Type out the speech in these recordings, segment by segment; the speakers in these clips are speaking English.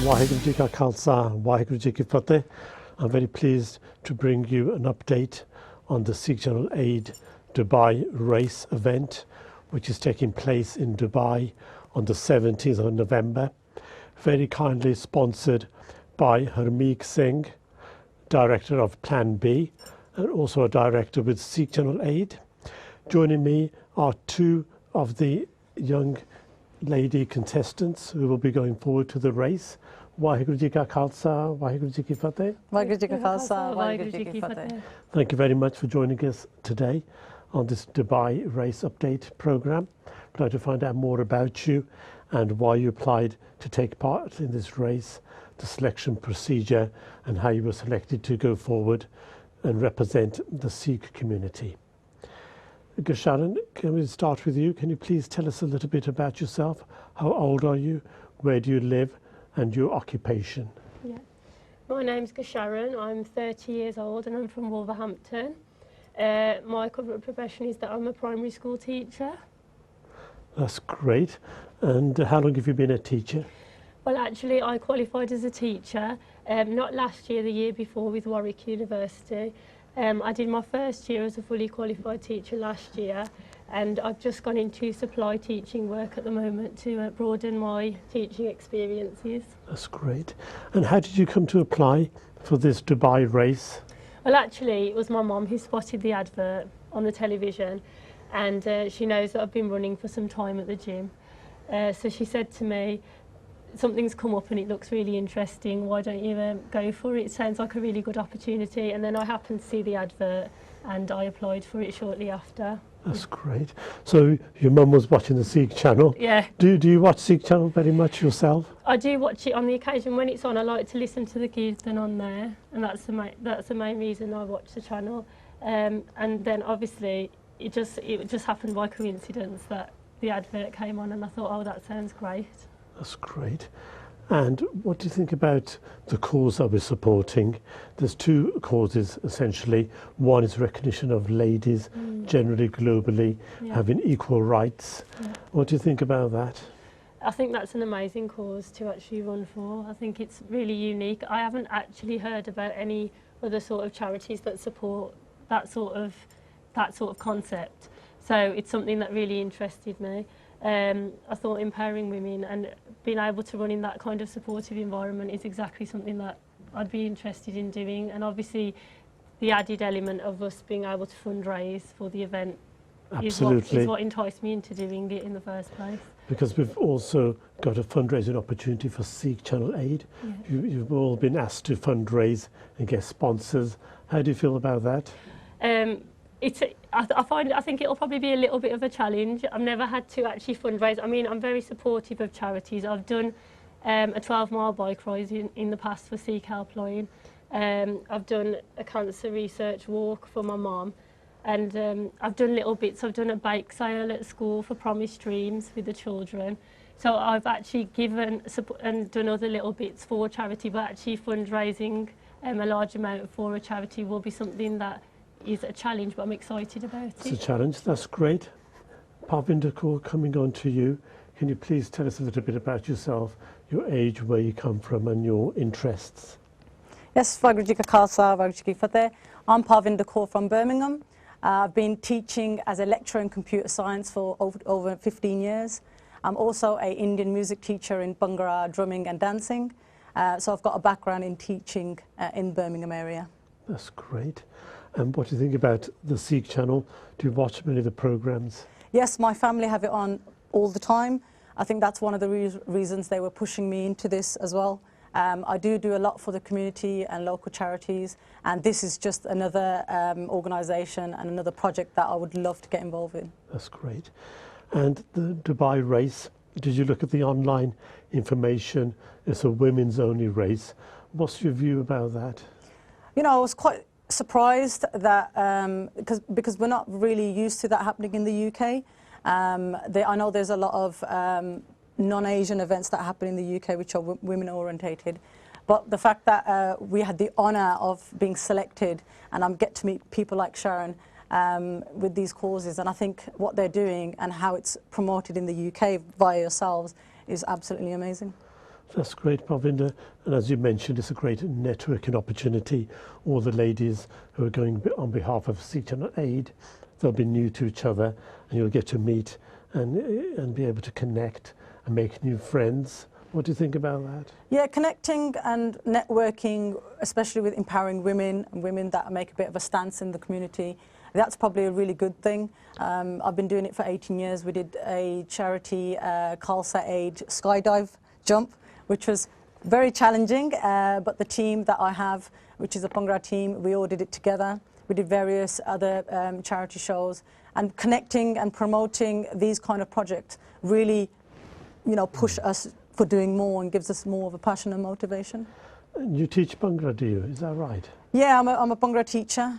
Waheguru Ji Ka Khalsa, Waheguru Ji Ki Fateh. I'm very pleased to bring you an update on the Sikh Channel Aid Dubai race event, which is taking place in Dubai on the 17th of November. Very kindly sponsored by Harmeek Singh, Director of Plan B, and also a Director with Sikh Channel Aid. Joining me are two of the young lady contestants who will be going forward to the race. Waheguru Ji Ka Khalsa, Waheguru Ji Ki Fateh. Waheguru Ji Ka Khalsa, Waheguru Ji Ki Fateh. Thank you very much for joining us today on this Dubai race update program. I'd like to find out more about you and why you applied to take part in this race, the selection procedure, and how you were selected to go forward and represent the Sikh community. Harshan, can we start with you? Can you please tell us a little bit about yourself? How old are you? Where do you live? And your occupation? Yeah. My name's Harshan. I'm 30 years old and I'm from Wolverhampton. My current profession is that I'm a primary school teacher. That's great. And how long have you been a teacher? Well, actually, I qualified as a teacher, not last year, the year before with Warwick University. I did my first year as a fully qualified teacher last year, and I've just gone into supply teaching work at the moment to broaden my teaching experiences. That's great. And how did you come to apply for this Dubai race? Well, actually, it was my mum who spotted the advert on the television, and she knows that I've been running for some time at the gym. So she said to me, something's come up and it looks really interesting, why don't you go for it? It sounds like a really good opportunity. And then I happened to see the advert and I applied for it shortly after. That's great. So your mum was watching the Sikh channel. Yeah. Do you watch Sikh channel very much yourself? I do watch it on the occasion when it's on. I like to listen to the Kirtan on there, and that's the main reason I watch the channel. And then obviously it just happened by coincidence that the advert came on, and I thought, oh, that sounds great. That's great. And what do you think about the cause that we're supporting? There's two causes, essentially. One is recognition of ladies generally globally having equal rights. Yeah. What do you think about that? I think that's an amazing cause to actually run for. I think it's really unique. I haven't actually heard about any other sort of charities that support that sort of concept. So it's something that really interested me. I thought empowering women and being able to run in that kind of supportive environment is exactly something that I'd be interested in doing. And obviously the added element of us being able to fundraise for the event is what enticed me into doing it in the first place. Because we've also got a fundraising opportunity for Sikh Channel Aid. Yeah. You've all been asked to fundraise and get sponsors. How do you feel about that? I think it'll probably be a little bit of a challenge. I've never had to actually fundraise. I mean, I'm very supportive of charities. I've done a 12-mile bike ride in the past for Sikh Helpline. I've done a cancer research walk for my mum. And I've done little bits. I've done a bake sale at school for Promised Dreams with the children. So I've actually given and done other little bits for charity, but actually fundraising a large amount for a charity will be something that is a challenge, but I'm excited about it. It's a challenge, that's great. Parvinder Kaur, coming on to you, can you please tell us a little bit about yourself, your age, where you come from and your interests? Yes, Waheguru Ji Ka Khalsa, Waheguru Ji Ki Fateh. I'm Parvinder Kaur from Birmingham. I've been teaching as a lecturer in computer science for over 15 years. I'm also an Indian music teacher in Bhangra, drumming and dancing. So I've got a background in teaching in Birmingham area. That's great. And what do you think about the Sikh channel? Do you watch many of the programs? Yes, my family have it on all the time. I think that's one of the reasons they were pushing me into this as well. I do a lot for the community and local charities, and this is just another organisation and another project that I would love to get involved in. That's great. And the Dubai race, did you look at the online information? It's a women's only race. What's your view about that? You know, I was quite surprised that because we're not really used to that happening in the UK. I know there's a lot of non-Asian events that happen in the UK which are women orientated, but the fact that we had the honour of being selected, and I get to meet people like Sharon with these causes, and I think what they're doing and how it's promoted in the UK via yourselves is absolutely amazing. That's great, Parvinder. And as you mentioned, it's a great networking opportunity. All the ladies who are going on behalf of Sikh Channel Aid, they'll be new to each other, and you'll get to meet and be able to connect and make new friends. What do you think about that? Yeah, connecting and networking, especially with empowering women and women that make a bit of a stance in the community, that's probably a really good thing. I've been doing it for 18 years. We did a charity Khalsa Aid skydive jump, which was very challenging, but the team that I have, which is a Bhangra team, we all did it together. We did various other charity shows, and connecting and promoting these kind of projects really, push us for doing more and gives us more of a passion and motivation. You teach Bhangra, do you? Is that right? Yeah, I'm a Bhangra teacher,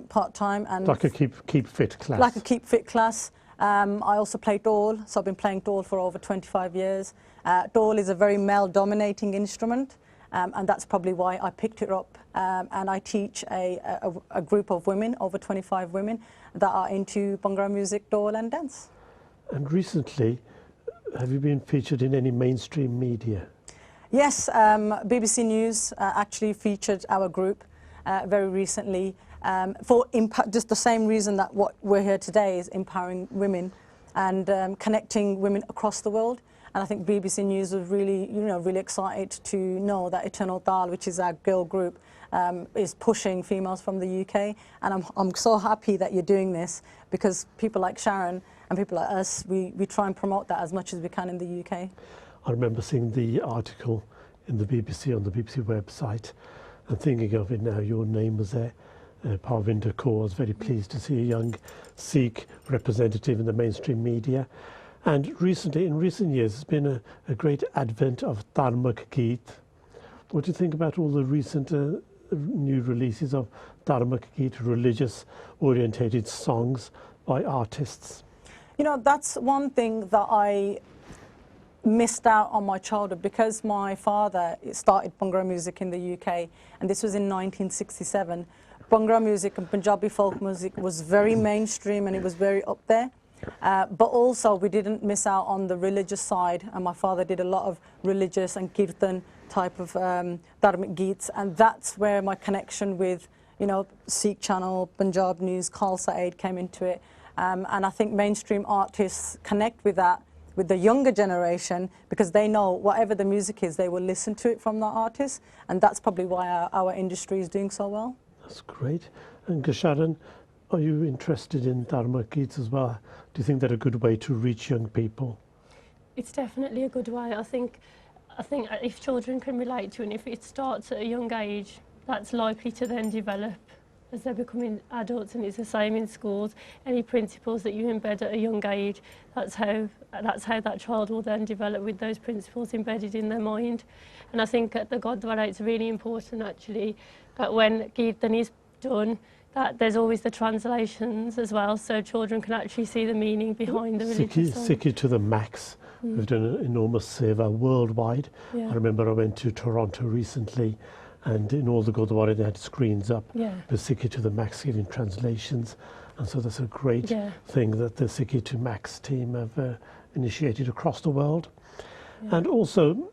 part-time. And like a keep fit class? Like a keep fit class. I also play Dol, so I've been playing Dol for over 25 years. Dol is a very male-dominating instrument, and that's probably why I picked it up. And I teach a group of women, over 25 women, that are into Bhangra music, Dol and dance. And recently, have you been featured in any mainstream media? Yes, BBC News actually featured our group very recently for just the same reason that what we're here today is empowering women and connecting women across the world. And I think BBC News was really, really excited to know that Eternal Dal, which is our girl group, is pushing females from the UK. And I'm so happy that you're doing this, because people like Sharon and people like us, we try and promote that as much as we can in the UK. I remember seeing the article in the BBC, on the BBC website, and thinking of it now, your name was there. Parvinder Kaur. I was very pleased to see a young Sikh representative in the mainstream media. And recently, in recent years, there's been a great advent of Dharmak Geet. What do you think about all the recent new releases of Dharmak Geet, religious orientated songs by artists? That's one thing that I missed out on my childhood, because my father started Bhangra music in the UK, and this was in 1967. Bhangra music and Punjabi folk music was very mainstream, and it was very up there. But also we didn't miss out on the religious side, and my father did a lot of religious and kirtan type of dharmic geets, and that's where my connection with Sikh Channel, Punjab News, Khalsa Aid came into it. And I think mainstream artists connect with that, with the younger generation, because they know whatever the music is, they will listen to it from the artist, and that's probably why our industry is doing so well. That's great. And Sharon, are you interested in Dharma Geets as well? Do you think they're a good way to reach young people? It's definitely a good way. I think if children can relate to it, and if it starts at a young age, that's likely to then develop as they're becoming adults, and it's the same in schools. Any principles that you embed at a young age, that's how that child will then develop, with those principles embedded in their mind. And I think at the Gurdwara it's really important actually that when Kirtan is done, that there's always the translations as well, so children can actually see the meaning behind the religious song. Sikhi to the max. We've done an enormous seva worldwide. Yeah. I remember I went to Toronto recently, and in all the Gurdwara they had screens up with Sikhi to the max giving translations, and so that's a great thing that the Sikhi to max team have initiated across the world. And also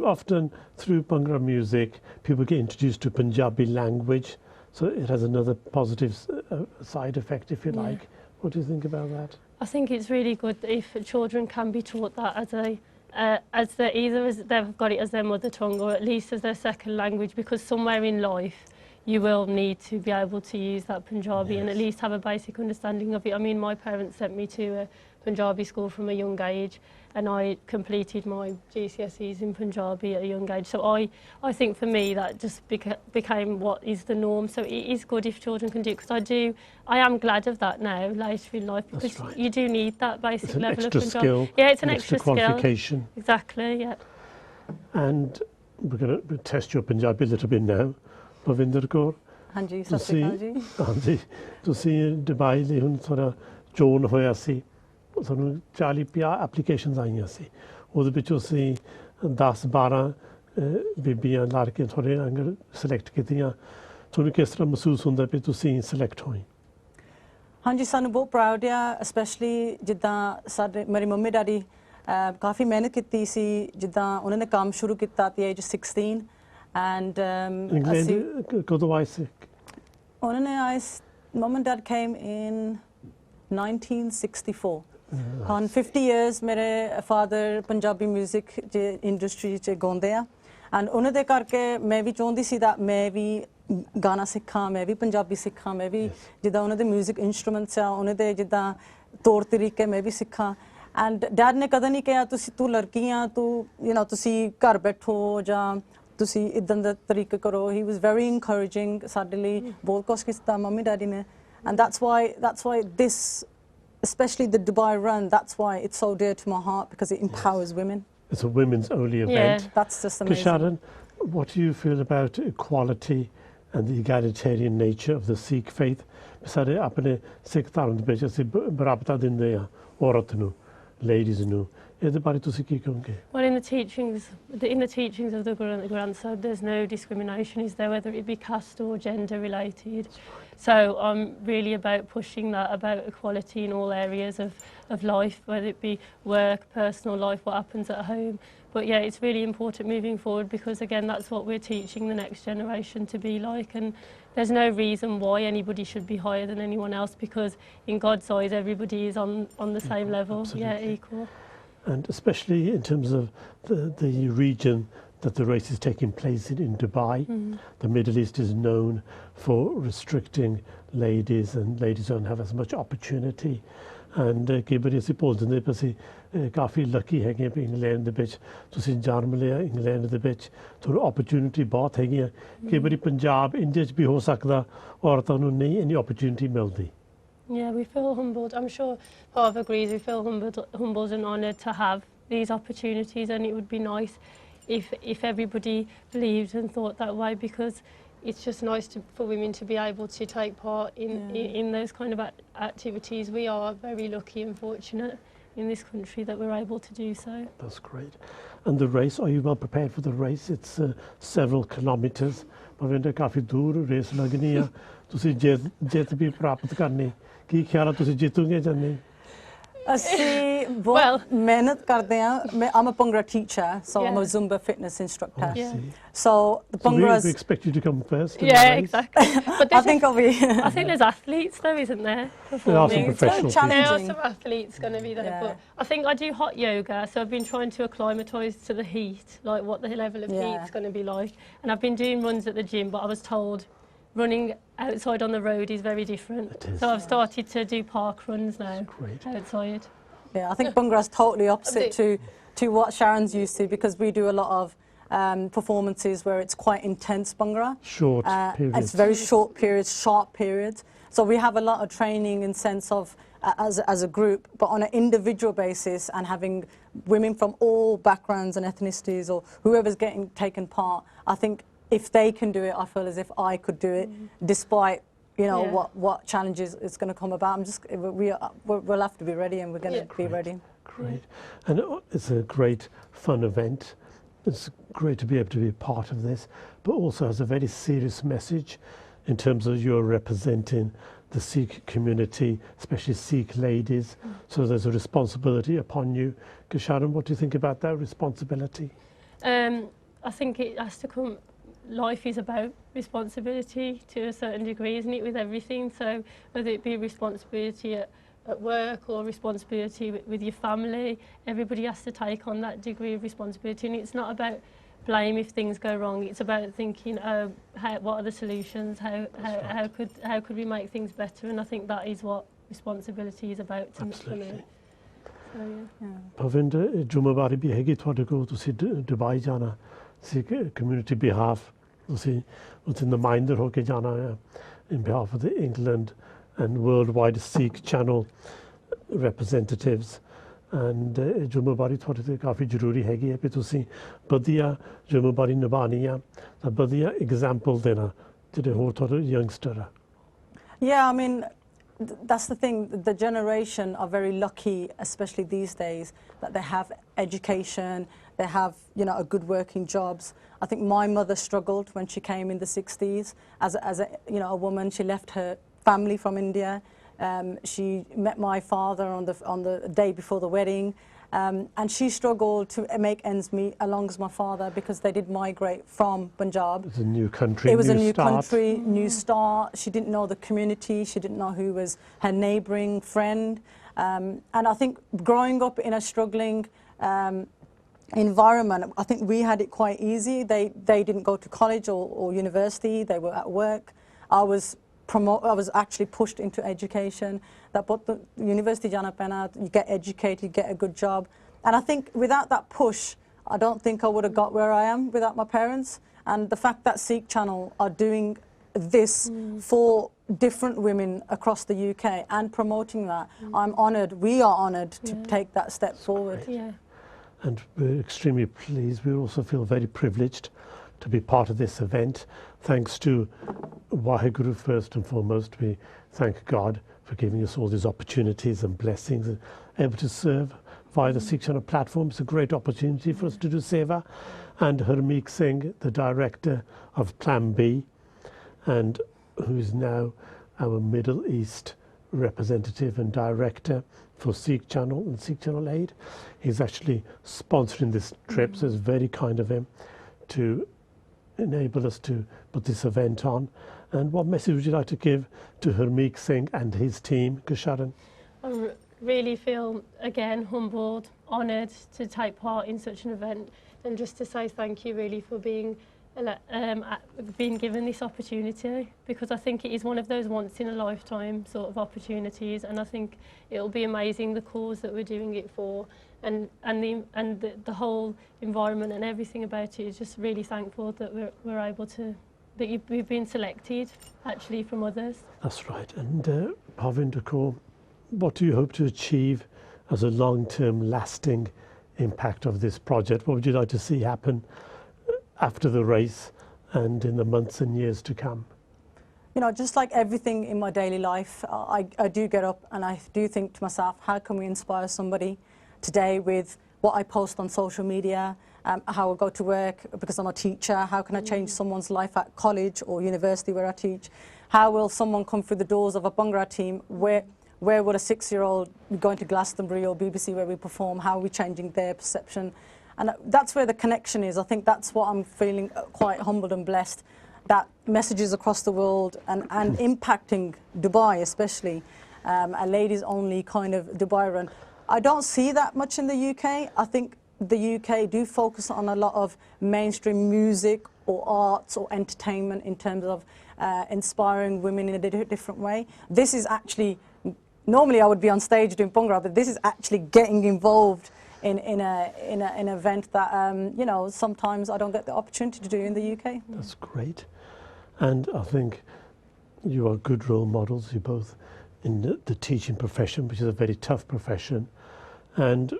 often through Bhangra music, people get introduced to Punjabi language, so it has another positive side effect, if you like. What do you think about that? I think it's really good if children can be taught that as they've got it as their mother tongue, or at least as their second language, because somewhere in life you will need to be able to use that Punjabi and at least have a basic understanding of it. I mean, my parents sent me to a Punjabi school from a young age, and I completed my GCSEs in Punjabi at a young age. So I think for me that just became what is the norm. So it is good if children can do it, because I am glad of that now later in life, because you do need that basic level of Punjabi. It's an extra skill. Yeah, it's an extra qualification. Skill. Exactly, yeah. And we're going to test your Punjabi a little bit now. Parvinder Kaur, Hanji, sat sri akal ji. Hanji, ਤੁਸੀਂ Dubai ਲਈ ਹੁਣ ਥੋੜਾ ਚੋਣ ਹੋਇਆ ਸੀ, ਸਾਨੂੰ 40-50 applications ਆਈਆਂ ਸੀ, ਉਹਦੇ ਵਿੱਚੋਂ ਅਸੀਂ 10-12 ਬੀਬੀਆਂ ਲੜ ਕੇ ਥੋੜੇ ਅੰਗਰ ਸਿਲੈਕਟ ਕੀਤੀਆਂ। ਤੁਹਾਨੂੰ ਕਿਸ ਤਰ੍ਹਾਂ ਮਹਿਸੂਸ ਹੁੰਦਾ ਵੀ ਤੁਸੀਂ ਸਿਲੈਕਟ ਹੋਏ? ਹਾਂਜੀ, ਸਾਨੂੰ ਬਹੁਤ ਪ੍ਰਾਊਡ ਆ, ਸਪੈਸ਼ਲੀ ਜਿੱਦਾਂ ਮੇਰੀ ਮੰਮੀ ਡੈਡੀ ਕਾਫੀ ਮਿਹਨਤ ਕੀਤੀ ਸੀ ਜਿੱਦਾਂ ਉਹਨਾਂ ਨੇ ਕੰਮ ਸ਼ੁਰੂ ਕੀਤਾ at the age of 16 and England ਕਦੋਂ ਆਏ ਸੀ ਉਹਨਾਂ ਨੇ ਆਏ mom and dad came in 1964 on 50 years ਮੇਰੇ father ਪੰਜਾਬੀ music ਜੇ industry ਚ ਗਾਉਂਦੇ ਆ and ਉਹਨਾਂ ਦੇ ਕਰਕੇ ਮੈਂ ਵੀ ਚਾਹੁੰਦੀ ਸੀ that ਮੈਂ ਵੀ ਗਾਣਾ ਸਿੱਖਾਂ ਮੈਂ ਵੀ ਪੰਜਾਬੀ ਸਿੱਖਾਂ ਮੈਂ ਵੀ ਜਿੱਦਾਂ ਉਹਨਾਂ ਦੇ ਮਿਊਜ਼ਿਕ ਇਨਸਟਰੂਮੈਂਟਸ ਆ ਉਹਨਾਂ ਦੇ ਜਿੱਦਾਂ ਤੌਰ ਤਰੀਕੇ ਮੈਂ ਵੀ ਸਿੱਖਾਂ ਐਂਡ ਡੈਡ ਨੇ ਕਦੇ ਨਹੀਂ ਕਿਹਾ ਤੂੰ ਲੜਕੀ ਆ ਤੂੰ ਤੁਸੀਂ ਘਰ ਬੈਠੋ ਜਾਂ ਤੁਸੀਂ ਇਦਾਂ ਦਾ ਤਰੀਕੇ ਕਰੋ ਹੀ ਵਾਸ ਵੈਰੀ ਇਨਕਰੇਜਿੰਗ ਸਾਡੇ ਲਈ ਬਹੁਤ ਕੁਛ ਕੀਤਾ ਮੰਮੀ ਡੈਡੀ ਨੇ and that's why this especially the Dubai run that's why it's so dear to my heart because it empowers women. It's a women's only event. Yeah, that's just amazing. Sharon, what do you feel about equality and the egalitarian nature of the Sikh faith? ਸਾਰੇ ਆਪਣੇ ਸਿੱਖ ਧਰਮ ਦੇ ਵਿੱਚ ਅਸੀਂ ਬਰਾਬਰਤਾ ਦਿੰਦੇ ਆ ਔਰਤ ਨੂੰ ladies ਨੂੰ ਇਹਦੇ ਬਾਰੇ ਤੁਸੀਂ ਕੀ ਕਹੋਗੇ? Well, in the teachings of the Quran Sahib, there's no discrimination, is there, whether it be caste or gender related. So I'm really about pushing that, about equality in all areas of life, whether it be work, personal life, what happens at home. But yeah, it's really important moving forward because again, that's what we're teaching the next generation to be like. And there's no reason why anybody should be higher than anyone else because in God's eyes, everybody is on the same level. Absolutely. Yeah, equal. And especially in terms of the region that the race is taking place in Dubai. The Middle East is known for restricting ladies and ladies don't have as much opportunity. And ਕਈ ਵਾਰੀ ਅਸੀਂ ਭੁੱਲ ਜਾਂਦੇ ਪਰ ਅਸੀਂ ਕਾਫੀ Lucky ਹੈਗੇ ਵੀ England ਦੇ ਵਿੱਚ ਤੁਸੀਂ ਜਨਮ ਲਿਆ ਇੰਗਲੈਂਡ ਦੇ ਵਿੱਚ ਤੁਹਾਨੂੰ ਓਪਰਚੁਨਿਟੀ ਬਹੁਤ ਹੈਗੀਆਂ ਕਈ ਵਾਰੀ ਪੰਜਾਬ ਇੰਡੀਆ 'ਚ ਵੀ ਹੋ ਸਕਦਾ ਔਰਤਾਂ ਨੂੰ ਨਹੀਂ ਇੰਨੀ ਓਪਰਚੁਨਿਟੀ ਮਿਲਦੀ Yeah, we feel humbled. I'm sure Pav agrees. We feel humbled and honoured to have these opportunities, and it would be nice if everybody believed and thought that way because it's just nice for women to be able to take part in those kind of activities. We are very lucky and fortunate in this country that we're able to do so. That's great. And the race, are you well prepared for the race? It's several kilometres. Mavinda ਕਾਫੀ ਦੂਰ race ਲੱਗਣੀ ਆ ਤੁਸੀਂ ਜਿੱਤ ਵੀ ਪ੍ਰਾਪਤ ਕਰਨੀ ਕੀ ਖਿਆਲ ਆ ਤੁਸੀਂ ਜਿੱਤੋਗੇ ਜਾਂ ਨਹੀਂ ਅਸੀਂ ਬਹੁਤ ਮਿਹਨਤ ਕਰਦੇ ਆ I'm a Bhangra teacher so I'm a Zumba fitness instructor so the Bhangra we expect you to come first exactly but I think I think there's athletes though isn't there there are some professional challenging. There are some athletes going to be there but I think I do hot yoga so I've been trying to acclimatise to the heat like what the level of heat is going to be like and I've been doing runs at the gym but I was told running outside on the road is very different. So I've started to do park runs now outside. Yeah, I think Bhangra's totally opposite to what Sharon's used to because we do a lot of performances where it's quite intense Bhangra. Short periods. It's very short periods, sharp periods. So we have a lot of training in sense of as a group, but on an individual basis and having women from all backgrounds and ethnicities or whoever's taken part, I think if they can do it, I feel as if I could do it, despite what challenges it's going to come about. We'll have to be ready, and we're going to be ready. Great, and it's a great fun event. It's great to be able to be a part of this, but also has a very serious message in terms of you're representing the Sikh community, especially Sikh ladies. So there's a responsibility upon you. Sharon, what do you think about that responsibility? I think it has to come. Life is about responsibility to a certain degree, isn't it, with everything? So whether it be responsibility at work or responsibility with your family, everybody has to take on that degree of responsibility. And it's not about blame if things go wrong. It's about thinking, what are the solutions? How could we make things better? And I think that is what responsibility is about to me. So, yeah. Pavinder, ਜ਼ਿੰਮੇਵਾਰੀ ਵੀ ਹੈਗੀ ਤੁਹਾਡੇ ਕੋਲ ਤੁਸੀਂ Dubai ਜਾਣਾ Sikh community behalf ਤੁਸੀਂ ਉੱਥੇ ਨੁਮਾਇੰਦੇ ਹੋ ਕੇ ਜਾਣਾ ਹੈ in behalf of the England and worldwide Sikh channel representatives and ਜ਼ਿੰਮੇਵਾਰੀ ਤੁਹਾਡੇ ਤੇ ਕਾਫੀ ਜ਼ਰੂਰੀ ਹੈਗੀ ਹੈ ਕਿ ਤੁਸੀਂ ਵਧੀਆ ਜ਼ਿੰਮੇਵਾਰੀ ਨਿਭਾਉਣੀ ਆ ਤਾਂ ਵਧੀਆ ਐਗਜ਼ਾਮਪਲ ਦੇਣਾ ਜਿਹੜੇ ਹੋਰ ਤੁਹਾਡੇ ਯੰਗਸਟਰ ਆ Yeah, I mean that's the thing, the generation are very lucky, especially these days, that they have education, they have a good working jobs. I think my mother struggled when she came in the 60s as a woman. She left her family from India She met my father on the day before the wedding. And she struggled to make ends meet along with my father because they did migrate from Punjab. It was a new country. It was a new start. country, new start. She didn't know the community. She didn't know who was her neighbouring friend. And I think growing up in a struggling environment, I think we had it quite easy. They didn't go to college or university. They were at work. I was actually pushed into education. That but the university jana pena, you get educated, you get a good job. And I think without that push, I don't think I would have got where I am without my parents. And the fact that Sikh Channel are doing this for different women across the UK and promoting that, I'm honoured, we are honoured to take that step forward. Yeah. And we're extremely pleased. We also feel very privileged to be part of this event. Thanks to Waheguru first and foremost, we thank God for giving us all these opportunities and blessings and able to serve via the Sikh Channel platform. It's a great opportunity for us to do seva. And Harmeek Singh, the director of Plan B, and who is now our Middle East representative and director for Sikh Channel and Sikh Channel Aid. He's actually sponsoring this trip, so it's very kind of him to enable us to put this event on. And what message would you like to give to Harmeek Singh and his team, Sharon? I really feel, again, humbled, honoured to take part in such an event, and just to say thank you really for being given this opportunity, because I think it is one of those once in a lifetime sort of opportunities, and I think it'll be amazing the cause that we're doing it for, and the whole environment and everything about it is just really thankful that we're able to, we've been selected actually from others. That's right. And Parvinder Kaur, what do you hope to achieve as a long-term lasting impact of this project? What would you like to see happen after the race and in the months and years to come? You know, just like everything in my daily life, I do get up and I do think to myself, how can we inspire somebody today with what I post on social media, how I go to work because I'm a teacher, how can I change someone's life at college or university where I teach? How will someone come through the doors of a Bhangra team? Where would a 6-year-old be going to Glastonbury or BBC where we perform? How are we changing their perception? And that's where the connection is. I think that's what I'm feeling quite humbled and blessed, that messages across the world and impacting Dubai especially, a ladies only kind of Dubai run. I don't see that much in the UK. I think the UK do focus on a lot of mainstream music or arts or entertainment in terms of inspiring women in a different way. This is actually, normally I would be on stage doing Bhangra, but this is actually getting involved in an event that you know, sometimes I don't get the opportunity to do in the UK. That's great. And I think you are good role models. You're both in the teaching profession, which is a very tough profession. And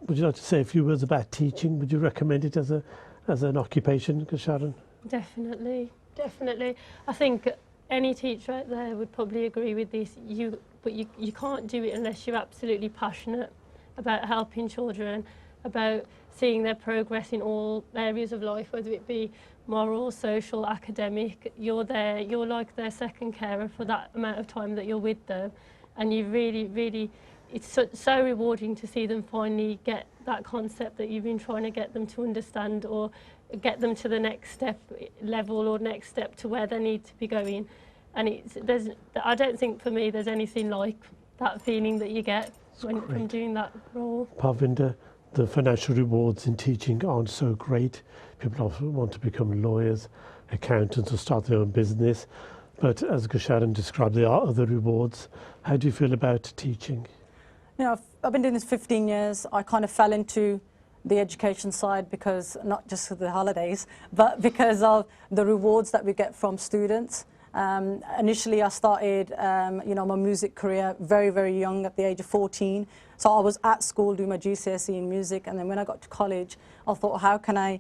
would you like to say a few words about teaching? Would you recommend it as an occupation, Sharon? Definitely, definitely. I think any teacher out there would probably agree with this. But you can't do it unless you're absolutely passionate about helping children, about seeing their progress in all areas of life, whether it be moral, social, academic. You're there, you're like their second carer for that amount of time that you're with them. And you really, really, it's so rewarding to see them finally get that concept that you've been trying to get them to understand, or get them to the next step level or next step to where they need to be going. And I don't think for me there's anything like that feeling that you get from doing that role. Parvinder, the financial rewards in teaching aren't so great. People often want to become lawyers, accountants, or start their own business. But as Sharon described, there are other rewards. How do you feel about teaching? You know, I've been doing this 15 years. I kind of fell into the education side because, not just for the holidays, but because of the rewards that we get from students. Initially, I started, you know, my music career very, very young, at the age of 14. So I was at school doing my GCSE in music, and then when I got to college, I thought, how can I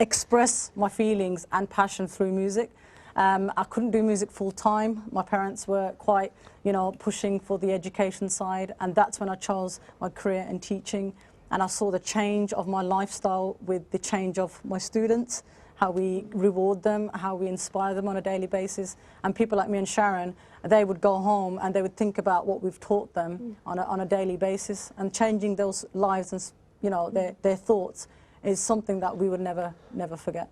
express my feelings and passion through music? I couldn't do music full time. My parents were quite, you know, pushing for the education side, and that's when I chose my career in teaching. And I saw the change of my lifestyle with the change of my students. how we reward them, how we inspire them on a daily basis. And people like me and Sharon, they would go home and they would think about what we've taught them on a daily basis, and changing those lives and, you know, their thoughts is something that we would never forget.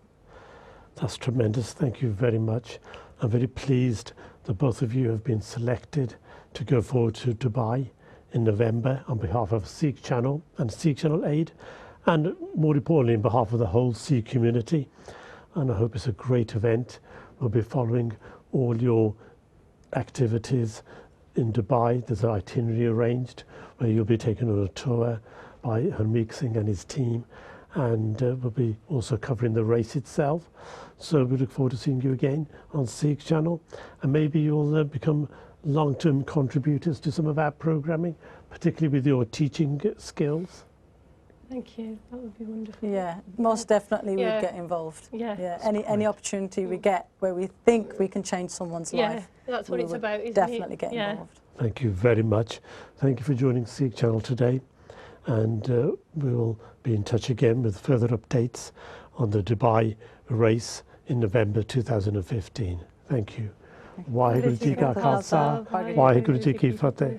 That's tremendous. Thank you very much. I'm very pleased that both of you have been selected to go forward to Dubai in November on behalf of Sikh Channel and Sikh Channel Aid, and more importantly on behalf of the whole Sikh community. And I hope it's a great event. We'll be following all your activities in Dubai. There's an itinerary arranged where you'll be taken on a tour by Harmeek Singh and his team, and we'll be also covering the race itself. So we look forward to seeing you again on Sikh Channel, and maybe you'll become long-term contributors to some of our programming, particularly with your teaching skills. Thank you. That would be wonderful. Yeah, most definitely we'd get involved. Yeah. Any opportunity we get where we think we can change someone's life. That's what it's about, isn't definitely it? get involved. Thank you very much. Thank you for joining Sikh Channel today, and we will be in touch again with further updates on the Dubai race in November 2015. Thank you. Waheguru Ji Ka Khalsa, Waheguru Ji Ki Fateh.